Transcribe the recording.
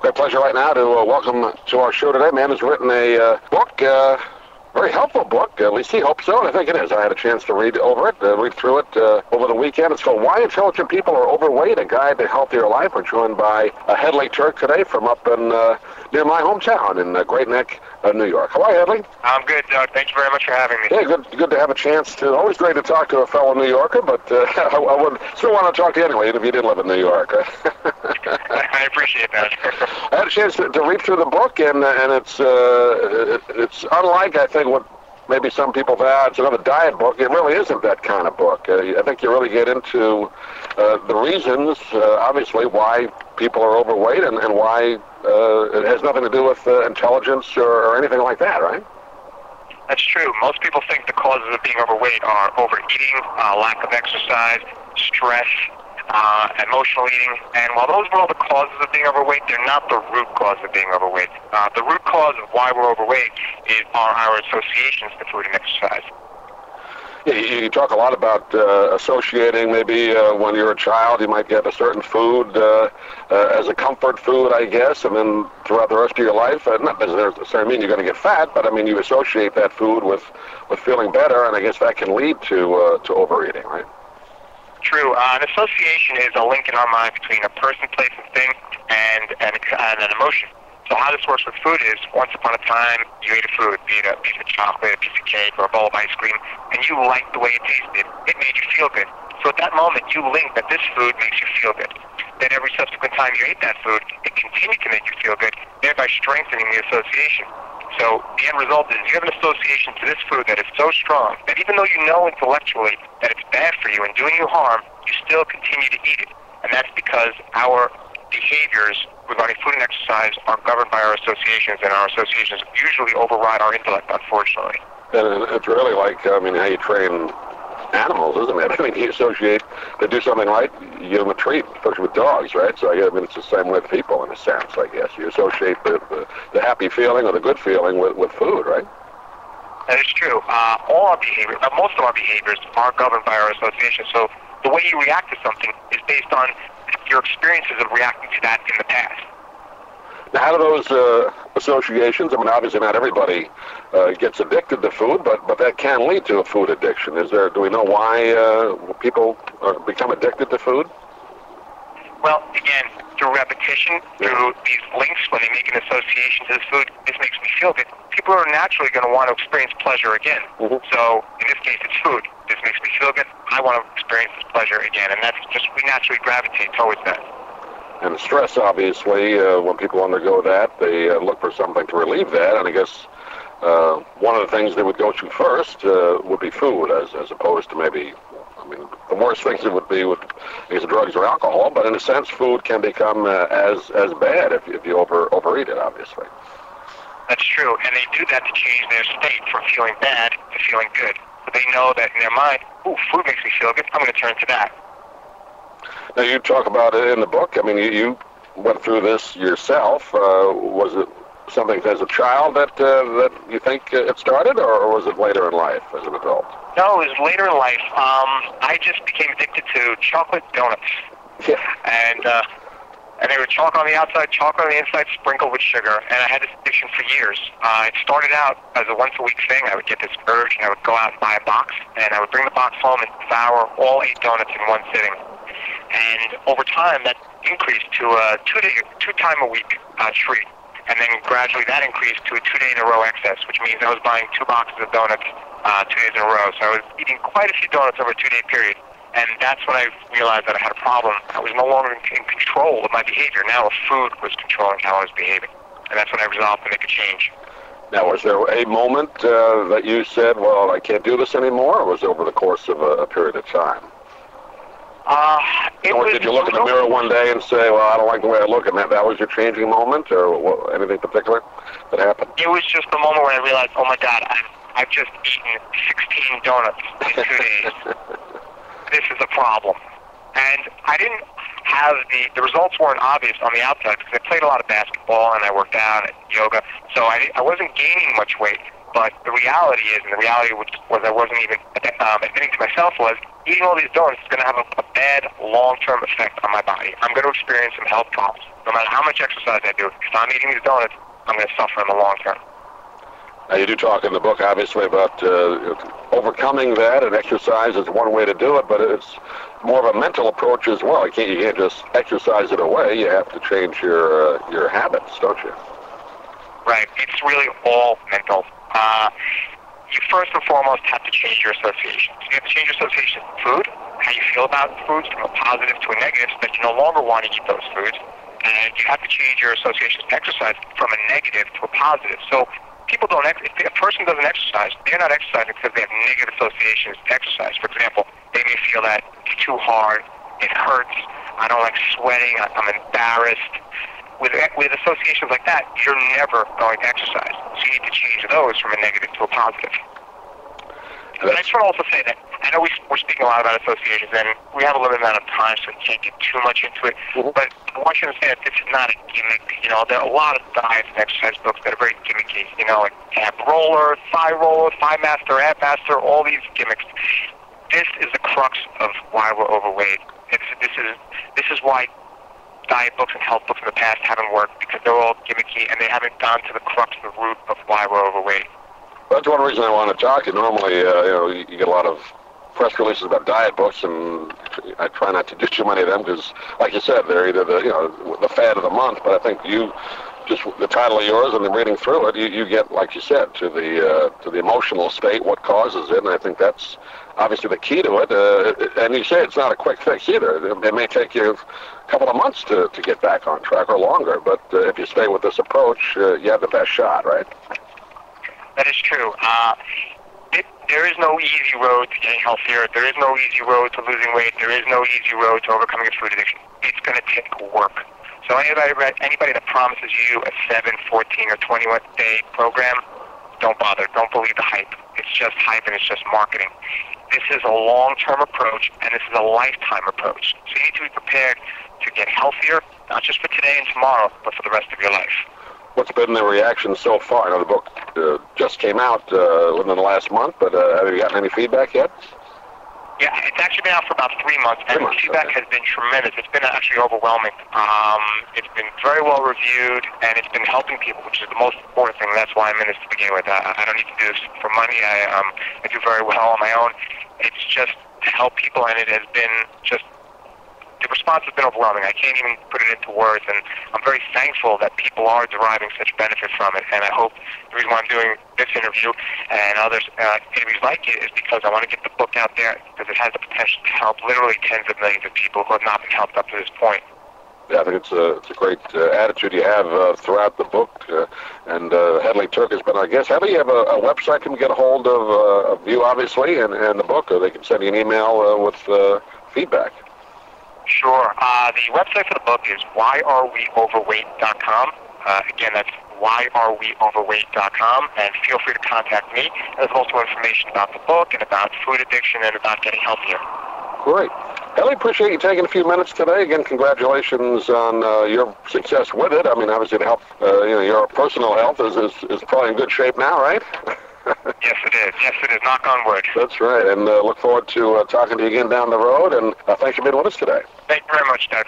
Great pleasure right now to welcome to our show today. Man has written a book, very helpful book. At least he hopes so, and I think it is. I had a chance to read through it over the weekend. It's called Why Intelligent People Are Overweight, A Guide to Healthier Life. We're joined by Hedley Turk today from up in near my hometown in Great Neck, New York. How are you, Hedley? I'm good, Doug. Thank you very much for having me. Yeah, good to have a chance to. Always great to talk to a fellow New Yorker, but I would still want to talk to you anyway, even if you didn't live in New York. I appreciate that. I had a chance to read through the book, and it's unlike, I think, what maybe some people have had. It's another diet book. It really isn't that kind of book. I think you really get into the reasons, obviously, why people are overweight and why it has nothing to do with intelligence or anything like that, right? That's true. Most people think the causes of being overweight are overeating, lack of exercise, stress, emotional eating, and while those are all the causes of being overweight, they're not the root cause of being overweight. The root cause of why we're overweight are our associations to food and exercise. Yeah, you talk a lot about associating maybe when you're a child, you might get a certain food as a comfort food, I guess, and then throughout the rest of your life, not necessarily mean you're going to get fat, but I mean you associate that food with feeling better, and I guess that can lead to overeating, right? True. An association is a link in our mind between a person, place, and thing and an emotion. So how this works with food is, once upon a time, you ate a food, be it a piece of chocolate, a piece of cake, or a bowl of ice cream, and you liked the way it tasted. It made you feel good. So at that moment, you link that this food makes you feel good. Then every subsequent time you ate that food, it continued to make you feel good, thereby strengthening the association. So the end result is you have an association to this food that is so strong that even though you know intellectually that it's bad for you and doing you harm, you still continue to eat it. And that's because our behaviors regarding food and exercise are governed by our associations, and our associations usually override our intellect, unfortunately. And it's really like, how you train animals, isn't it? I mean, you associate, they do something right, you give them a treat, especially with dogs, right? So I mean, it's the same with people in a sense, I guess. You associate the happy feeling or the good feeling with food, right? That is true. All our behavior, most of our behaviors are governed by our associations. So the way you react to something is based on your experiences of reacting to that in the past. Now, how do those associations, I mean, obviously not everybody gets addicted to food, but that can lead to a food addiction. Do we know why people become addicted to food? Well, again, through repetition, through these links, when they make an association to this food, this makes me feel good. People are naturally going to want to experience pleasure again. Mm-hmm. So, in this case, it's food. This makes me feel good. I want to experience this pleasure again, and that's just, we naturally gravitate towards that. And stress, obviously, when people undergo that, they look for something to relieve that, and I guess one of the things they would go to first would be food, as opposed to maybe, I mean, the worst things it would be would be drugs or alcohol, but in a sense, food can become as bad if you overeat it, obviously. That's true, and they do that to change their state from feeling bad to feeling good. But they know that in their mind, ooh, food makes me feel good, I'm going to turn to that. Now, you talk about it in the book. I mean, you went through this yourself. Was it something as a child that you think it started, or was it later in life as an adult? No, it was later in life. I just became addicted to chocolate donuts. Yeah. And they were chocolate on the outside, chocolate on the inside, sprinkled with sugar. And I had this addiction for years. It started out as a once-a-week thing. I would get this urge, and I would go out and buy a box. And I would bring the box home and devour all 8 donuts in one sitting. And over time, that increased to a two-time-a-week treat. And then gradually that increased to a 2-day-in-a-row excess, which means I was buying 2 boxes of donuts 2 days in a row. So I was eating quite a few donuts over a 2-day period. And that's when I realized that I had a problem. I was no longer in control of my behavior. Now food was controlling how I was behaving. And that's when I resolved to make a change. Now, was there a moment that you said, well, I can't do this anymore, or was it over the course of a period of time? Did you look in the mirror one day and say, well, I don't like the way I look, and that was your changing moment, or anything particular that happened? It was just the moment where I realized, oh my God, I've just eaten 16 donuts in 2 days. This is a problem. And I didn't have the results weren't obvious on the outside because I played a lot of basketball and I worked out and yoga, so I wasn't gaining much weight. But the reality is, and the reality was I wasn't even admitting to myself, was eating all these donuts is going to have a bad long-term effect on my body. I'm going to experience some health problems. No matter how much exercise I do, if I'm eating these donuts, I'm going to suffer in the long term. Now, you do talk in the book, obviously, about overcoming that, and exercise is one way to do it, but it's more of a mental approach as well. You can't just exercise it away. You have to change your habits, don't you? Right. It's really all mental. You first and foremost have to change your associations. You have to change your association with food, how you feel about foods, from a positive to a negative, so that you no longer want to eat those foods. And you have to change your associations with exercise from a negative to a positive. So people don't, if a person doesn't exercise, they're not exercising because they have negative associations with exercise. For example, they may feel that it's too hard, it hurts, I don't like sweating, I'm embarrassed. With associations like that, you're never going to exercise. So you need to change those from a negative to a positive. But I just want to also say that I know we're speaking a lot about associations, and we have a limited amount of time, so we can't get too much into it. Mm-hmm. But I want you to understand that this is not a gimmick. You know, there are a lot of diets and exercise books that are very gimmicky. You know, like ab roller, thigh master, ab master, all these gimmicks. This is the crux of why we're overweight. This is why diet books and health books in the past haven't worked, because they're all gimmicky and they haven't gone to the crux, the root of why we're overweight. That's one reason I want to talk to you. Normally, you get a lot of press releases about diet books, and I try not to do too many of them because, like you said, they're either the fad of the month. But I think you, just the title of yours and then reading through it, you get, like you said, to the emotional state, what causes it, and I think that's obviously the key to it. And you say it's not a quick fix either. It may take you a couple of months to get back on track, or longer. But if you stay with this approach, you have the best shot, right? That is true. There is no easy road to getting healthier. There is no easy road to losing weight. There is no easy road to overcoming a food addiction. It's going to take work. So anybody that promises you a 7, 14, or 21-day program, don't bother. Don't believe the hype. It's just hype and it's just marketing. This is a long-term approach, and this is a lifetime approach. So you need to be prepared to get healthier, not just for today and tomorrow, but for the rest of your life. What's been the reaction so far? I know the book just came out within the last month, but have you gotten any feedback yet? Yeah, it's actually been out for about 3 months, and the feedback has been tremendous. It's been actually overwhelming. It's been very well reviewed, and it's been helping people, which is the most important thing. That's why I'm in this to begin with. I don't need to do this for money. I do very well on my own. It's just to help people, and it has been just, the response has been overwhelming. I can't even put it into words, and I'm very thankful that people are deriving such benefit from it. And I hope the reason why I'm doing this interview and others interviews like it is because I want to get the book out there, because it has the potential to help literally tens of millions of people who have not been helped up to this point. Yeah, I think it's a great attitude you have throughout the book. And Hedley Turk has been our guest. Hedley, you have a website can get a hold of you, obviously, and the book, or they can send you an email with feedback. Sure. The website for the book is whyareweoverweight.com. Again, that's whyareweoverweight.com, and feel free to contact me. There's also information about the book and about food addiction and about getting healthier. Great. Hedley, appreciate you taking a few minutes today. Again, congratulations on your success with it. I mean, obviously, to help your personal health is probably in good shape now, right? Yes, it is. Yes, it is. Knock on wood. That's right. And look forward to talking to you again down the road. And thanks for being with us today. Thank you very much, Doug.